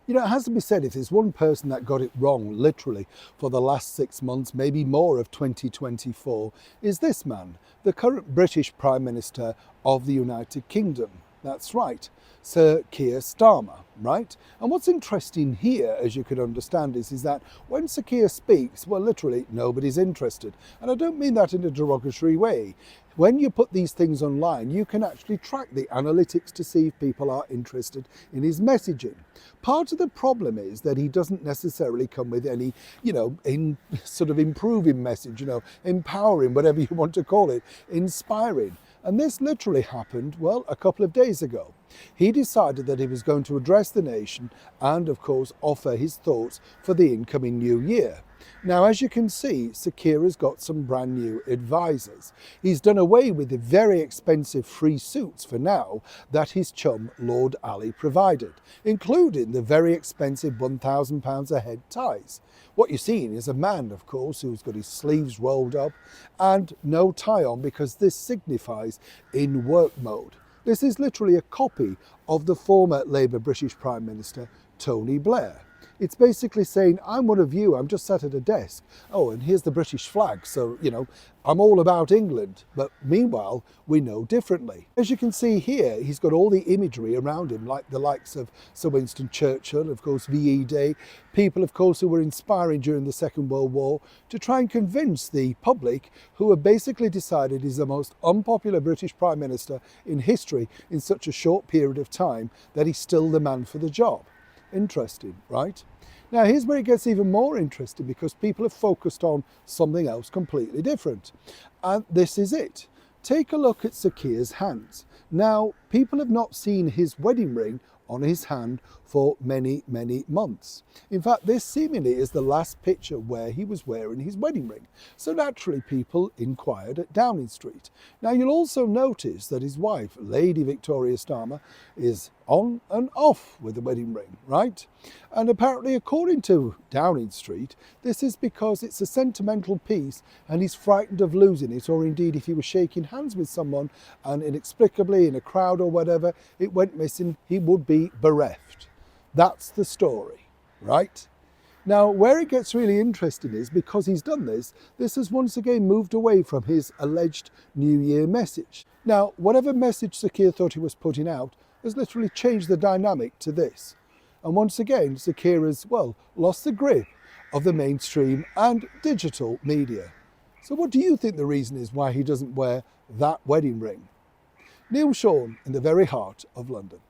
You know, it has to be said, if there's one person that got it wrong, literally, for the last 6 months, maybe more of 2024, is this man, the current British Prime Minister of the United Kingdom. That's right, Sir Keir Starmer, right? And what's interesting here, as you can understand, is that when Sir Keir speaks, well, literally, nobody's interested. And I don't mean that in a derogatory way. When you put these things online, you can actually track the analytics to see if people are interested in his messaging. Part of the problem is that he doesn't necessarily come with any, sort of improving message, empowering, whatever you want to call it, inspiring. And this literally happened, well, a couple of days ago. He decided that he was going to address the nation and, of course, offer his thoughts for the incoming new year. Now, as you can see, Sir Keir has got some brand new advisors. He's done away with the very expensive free suits for now that his chum Lord Ali provided, including the very expensive £1,000 a head ties. What you're seeing is a man, of course, who's got his sleeves rolled up and no tie on, because this signifies in work mode. This is literally a copy of the former Labour British Prime Minister, Tony Blair. It's basically saying, I'm one of you, I'm just sat at a desk. Oh, and here's the British flag, so, I'm all about England. But meanwhile, we know differently. As you can see here, he's got all the imagery around him, like the likes of Sir Winston Churchill, of course, VE Day, people, of course, who were inspiring during the Second World War, to try and convince the public, who have basically decided he's the most unpopular British Prime Minister in history in such a short period of time, that he's still the man for the job. Interesting, right? Now, here's where it gets even more interesting, because people have focused on something else completely different. And this is it. Take a look at Sir Keir's hands. Now, people have not seen his wedding ring on his hand for many, many months. In fact, this seemingly is the last picture where he was wearing his wedding ring. So naturally, people inquired at Downing Street. Now, you'll also notice that his wife, Lady Victoria Starmer, is on and off with the wedding ring, right? And apparently, according to Downing Street, this is because it's a sentimental piece and he's frightened of losing it, or indeed if he was shaking hands with someone and inexplicably in a crowd or whatever, it went missing, he would be bereft. That's the story, right? Now, where it gets really interesting is, because he's done this, this has once again moved away from his alleged New Year message. Now, whatever message Sir Keir thought he was putting out has literally changed the dynamic to this. And once again, Sir Keir has, well, lost the grip of the mainstream and digital media. So what do you think the reason is why he doesn't wear that wedding ring? Neil Sean in the very heart of London.